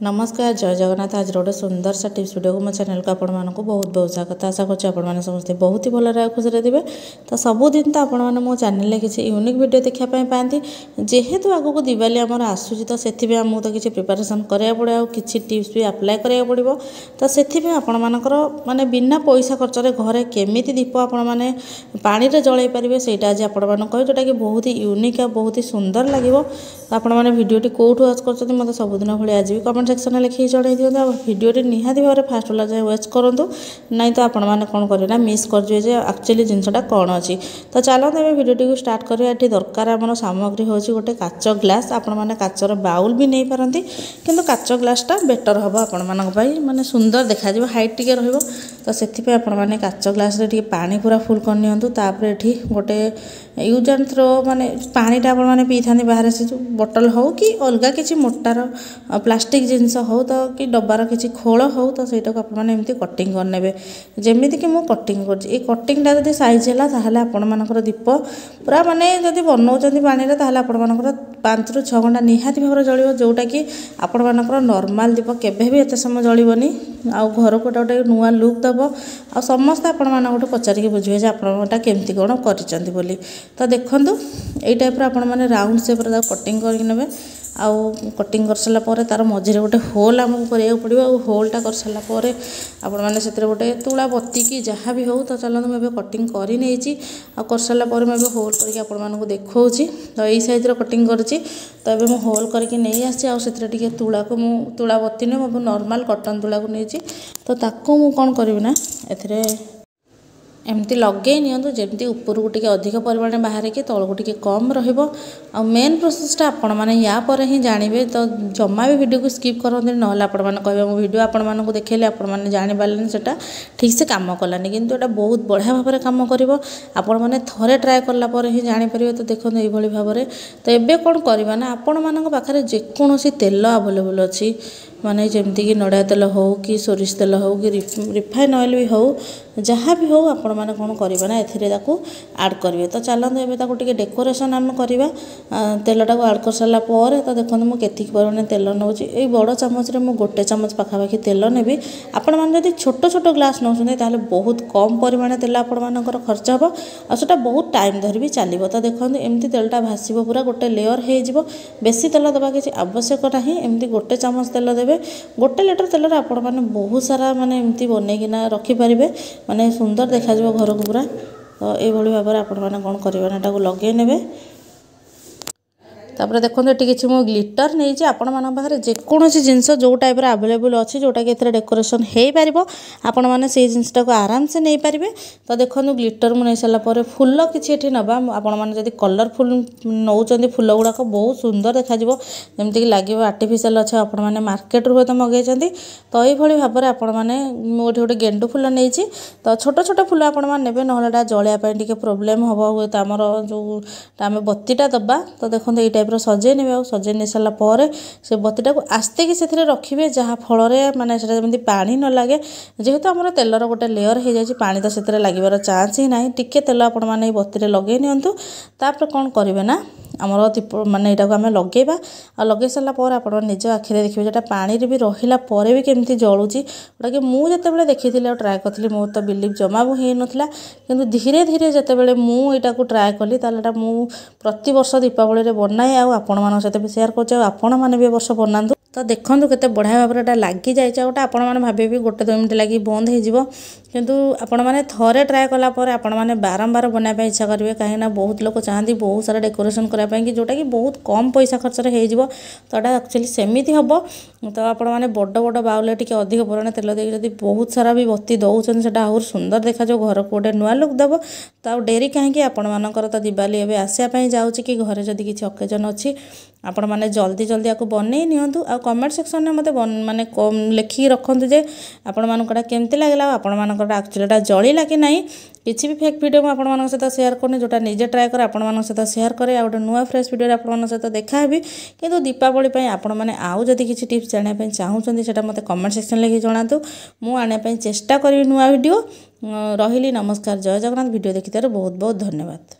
नमस्कार जय जगन्नाथ। आज गोटे सुंदर सा टिप्स वीडियो को मो चैनल को आपण मानक बहुत बहुत स्वागत। आशा कर समस्त बहुत ही भल खुशी थे। तो सबुदिन तो आपण मैंने मो चैनल किसी यूनिक वीडियो देखापी पाती जेहेतु आगक दिवाली आमर आसूँ तो से आमको तो किसी प्रिपारेसन कराया पड़े आ कि टिप्स भी आप्लाय कराया पड़ो। तो से आपण मानकर माने बिना पैसा खर्च घरे केमी दीप आपण मैंने पानी रे जलई पारे से आज आपण मानक कह जोटा कि बहुत ही यूनिक आ बहुत ही सुंदर लगे। आपण मैंने भिडियोटी कौटू वाच कर मतलब सबुदिन भाई आज भी कमेंट सेक्शन में लिखिक जन दिखाँ। भिडियोटी निहाती भाव में फास्ट वाला जाए वेच करूँ ना तो आपण मैंने कौन करेंगे ना मिस कर एक्चुअली जिनटा कौन अच्छी। तो चलते ए भिडियोटी को स्टार्ट करें। ये दरकार आम सामग्री हूँ गोटे काच ग्लास। आपण मैंने काचर बाउल भी नहीं पारती किंतु काच ग्लासटा बेटर हम आपण माने सुंदर देखा हाइट टिके रहिबो। तो से आपण मैंने काच ग्लास रे पानी पूरा फुल कर नियंतु। तापर एठी गोटे यूज एंड थ्रो माने पानीटा आपण मैंने पी था बाहर से जो बोतल हो कि अलग किसी मोटार प्लास्टिक जिनस हो तो कि डब्बार किसी खोल हो तो सहीटा को आपने एमती कटिंग करने जमीक कि मुझे कटिंग कर कटिंगटा जब सैज है ताहले आपण मानकर दीप पूरा माने जब बनाऊँ पानी ताहले आपण मानकर 5 ରୁ 6 घंटा निहाती भाव जलियो जोटा कि आपण मानकर नॉर्मल दीप केबे भी एत समय जलिबनी आउ घर को गोटे नुआ लुक दब आ समस्त आपण मानक पचारिक बुझे आपटा केमती कौन करिसेंती बोली। तो देखंतु एई टाइप आपण माने राउंड शेप रे कटिंग करके नेबे आउ कटिंग कर सारा पर तार मझे गोटे होल आमको करा पड़ो। होलटा कर सारा पर आपण मैंने से गोटे तुला बत्ती कि जहाँ भी हो। तो चलते मुझे कटिंग कर सारा पर मुझे होल करके आपण मानक देखा। तो यही साइज कटिंग करुँची। तो ये मुझे होल करके नहीं आसी तुला को तुला बत्ती नुह मुझे नॉर्मल कटन तुला को नहीं। तो ताको मु कौन करी ना ए एमती लगे नियंतु जमती ऊपर को टिके अधिक परिमाण में बाहर कि तल को टिके कम रहिबो। आ मेन प्रोसेसटा आपण माने या पर ही जानिबे। तो जम्मा भी वीडियो को स्किप करते ना आपण माने कहबे मो वीडियो आपण मानक देखैले आपण माने जानि पारलेन सेटा ठीक से काम कलानी किंतु एटा बहुत बढ़िया भाव में काम करिवो। आपण माने थरे ट्राए करला पर ही जानि परिबे। तो देखो एई भली भाव में तो एबे कोन करबा ना आपण मानक पाखरे जे कोनोसी तेल अवेलेबल अछि माने जेमती कि नड़िया तेल हो कि सोरिष तेल हो कि रिफाइन ऑयल भी हो जहाँ भी हो आपण माने कौन करबा ना एथिरे ताकू ऐड करिवे। तो चलते एबे ताकू टिके डेकोरेशन आम करवा तेलटा को ऐड कर सारा पर। तो देखो मुझे केति परिमाण तेल नौची ये बड़ चामच रे गोटे चामच पाखापाखि तेल नेबी। आपण माने जदि छोट छोट ग्लास नौछन्ते ताहले बहुत कम परिमाण तेल आपण मानकर खर्च हो और सेटा बहुत टाइम धरि भी चलिबो। तो देखो एमती तेलटा भासीबो पूरा गोटे लेयर हो जिवो। बेसी तेल दबा किसी आवश्यक नहीं एमती गोटे चामच तेल देबे। गोटे लिटर तेल आपण माने बहुत सारा माने एमती बनैकिना रखिपारे माने सुंदर देखा घर को पूरा। तो ये भाव में आपण मैंने कौन कर लगे ने। तापर देखो ये किसी मो ग्लिटर नहीं आपण मान पाखे जेकोसी जिनस जो टाइप अवेलेबल अच्छी जोटा कि डेकोरेशन हो पार आपण मैंने से जिनटा को आराम से नहीं पारे। तो देखो ग्लिटर मुझे सारापर फुल किसी ना आपण मैंने जब कलरफुल नौ फुल गुड़ाक बहुत सुंदर देखा जमीक लगे आर्टिफिशियल अच्छे आपण मैंने मार्केट रू तो मगई। तो ये भाव में आपण मैंने मुझे गोटे गेंडु फुल नहीं। तो छोट छोट फुल आपण मैंने ने ना जलियापाई प्रोब्लेम हम हुए तो आमर जो आम बत्तीटा दबा। तो देखो ये टाइप सजे ने सजे नहीं सारा पर से बत्तीटा को आस्ते कि से रखिए जहाँ फल माने जमी पानी न लगे जेहेतु आम तेलर गोटे लेयर हो जाए पानी तो से लगे चान्स ही ना। टिके तेल आपण मैंने बत्ती लगे नियंतु। तापर कौन करेंगे ना आमर दीप माने यहाँ आम लगेगा आ लगे सारा पर आप निज आखिरे देखिए जोटा पानी भी रहा पर भी केमती जलुची जोटा कि मुझे देखी ट्राए करी मोर तो बिलीव जमा भी हो नाला कि धीरे धीरे जिते मुझा को ट्राए कली ताला मु प्रति वर्ष दीपावली बनाए आपण मान सहित भी सेयार कर आपण मैंने भी वर्ष बनातु। तो देखो केते बढ़िया भाव में लगी जाए गोटे आपण मैंने भावे भी गोटे 2 मिनट लगी बंद हो किंतु आपण मैंने थरे ट्राए कलापर आपण मैंने बारंबार बनाई इच्छा करेंगे कहीं बहुत लोग चाहती बहुत सारा डेकोरेशन करने कि जोटा कि बहुत कम पैसा खर्च हो। तो एक्चुअली सेमती हम। तो आपण मैंने बड़ बड़ बाउल टी अधिक परिमाण तेल देकी बहुत सारा भी बत्ती दौरान से आहुर सुंदर देखा घर को गोटे नुआ लुक दब। तो डेरी कहीं आपण मानकर तो दिवाली एवं आसापी जाऊँगी कि घरे जदि किसी ओकेजन अच्छी आपण मैंने जल्दी जल्दी आपको बनई नियंतु। आ कमेंट सेक्शन में मत माने लिखिकी रखुद जे आपण मानकटा केमती लगला आपण मानकटा एक्चुअली जलिला कि नहीं। किसी भी फेक वीडियो में आपण मान सहित शेयर करनी जोटा निजे ट्राए करे आपण मान सहित शेयर करे आ गोटे नुआ फ्रेश वीडियो आपण मान सहित देखा भी। किंतु दीपावली पे आपण मैंने आउ जदि किसी टिप्स जानापी चाहूँगी सेटा मते कमेंट सेक्शन लिखि जणातु मु आने चेष्टा करी नुआ वीडियो। रही नमस्कार जय जगन्नाथ। वीडियो देखिथार बहुत बहुत धन्यवाद।